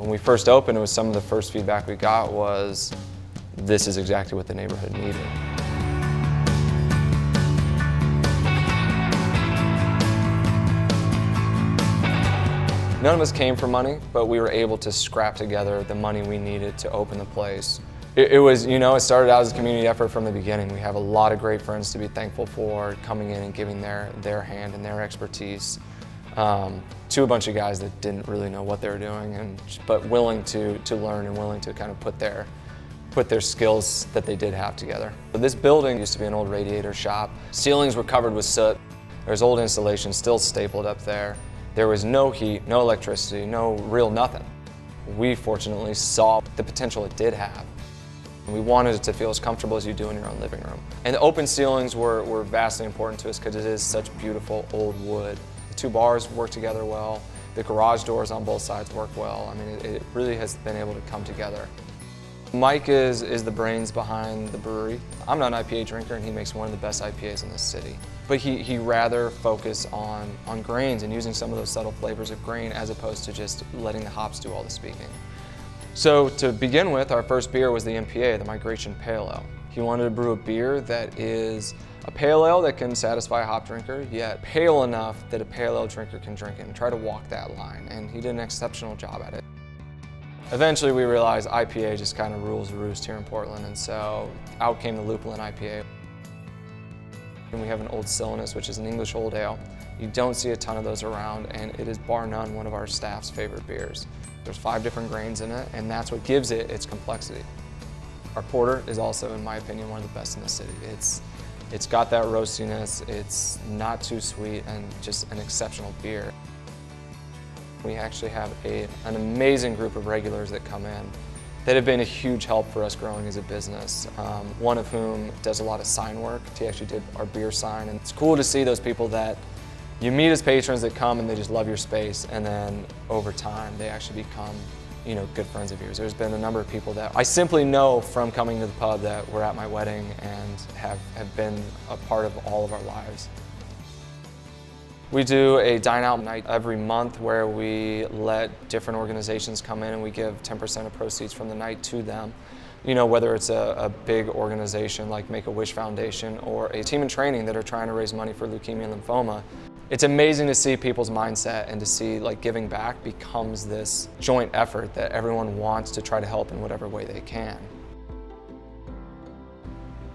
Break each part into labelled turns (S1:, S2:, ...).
S1: When we first opened, it was some of the first feedback we got was, this is exactly what the neighborhood needed. None of us came for money, but we were able to scrap together the money we needed to open the place. It was, it started out as a community effort from the beginning. We have a lot of great friends to be thankful for coming in and giving their hand and their expertise to a bunch of guys that didn't really know what they were doing, but willing to learn and willing to kind of put their skills that they did have together. This building used to be an old radiator shop. Ceilings were covered with soot. There's old installation still stapled up there. There was no heat, no electricity, no real nothing. We fortunately saw the potential it did have. We wanted it to feel as comfortable as you do in your own living room. And the open ceilings were vastly important to us because it is such beautiful old wood. The two bars work together well. The garage doors on both sides work well. I mean, it really has been able to come together. Mike is the brains behind the brewery. I'm not an IPA drinker, and he makes one of the best IPAs in this city. But he rather focus on grains and using some of those subtle flavors of grain as opposed to just letting the hops do all the speaking. So to begin with, our first beer was the MPA, the Migration Pale Ale. He wanted to brew a beer that is a pale ale that can satisfy a hop drinker, yet pale enough that a pale ale drinker can drink it and try to walk that line, and he did an exceptional job at it. Eventually we realized IPA just kind of rules the roost here in Portland, and so out came the Lupulin IPA. And we have an Old Sillinus, which is an English old ale. You don't see a ton of those around, and it is bar none one of our staff's favorite beers. There's 5 different grains in it, and that's what gives it its complexity. Our porter is also, in my opinion, one of the best in the city. It's got that roastiness, it's not too sweet, and just an exceptional beer. We actually have an amazing group of regulars that come in that have been a huge help for us growing as a business. One of whom does a lot of sign work. He actually did our beer sign, and it's cool to see those people that you meet as patrons that come and they just love your space, and then over time they actually become good friends of yours. There's been a number of people that I simply know from coming to the pub that were at my wedding and have been a part of all of our lives. We do a dine-out night every month where we let different organizations come in and we give 10% of proceeds from the night to them. Whether it's a big organization like Make-A-Wish Foundation or a team in training that are trying to raise money for leukemia and lymphoma. It's amazing to see people's mindset and to see giving back becomes this joint effort that everyone wants to try to help in whatever way they can.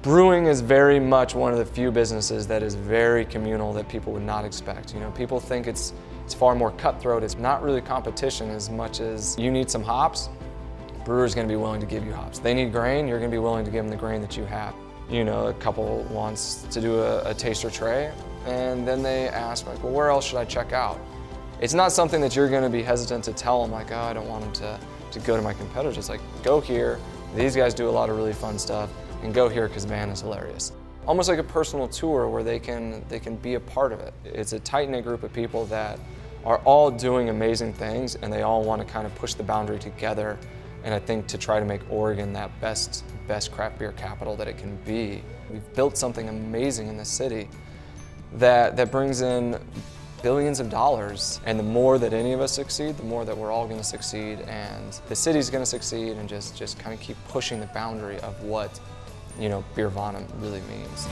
S1: Brewing is very much one of the few businesses that is very communal that people would not expect. People think it's far more cutthroat. It's not really competition as much as you need some hops, brewer's going to be willing to give you hops. They need grain, you're going to be willing to give them the grain that you have. A couple wants to do a taster tray, and then they ask well, where else should I check out? It's not something that you're going to be hesitant to tell them oh, I don't want them to go to my competitors. It's go here, these guys do a lot of really fun stuff, and go here because man, it's hilarious. Almost like a personal tour where they can be a part of it. It's a tight-knit group of people that are all doing amazing things, and they all want to kind of push the boundary together, and I think to try to make Oregon that best craft beer capital that it can be. We've built something amazing in this city that brings in billions of dollars, and the more that any of us succeed, the more that we're all going to succeed, and the city's going to succeed, and just kind of keep pushing the boundary of what Beervana really means.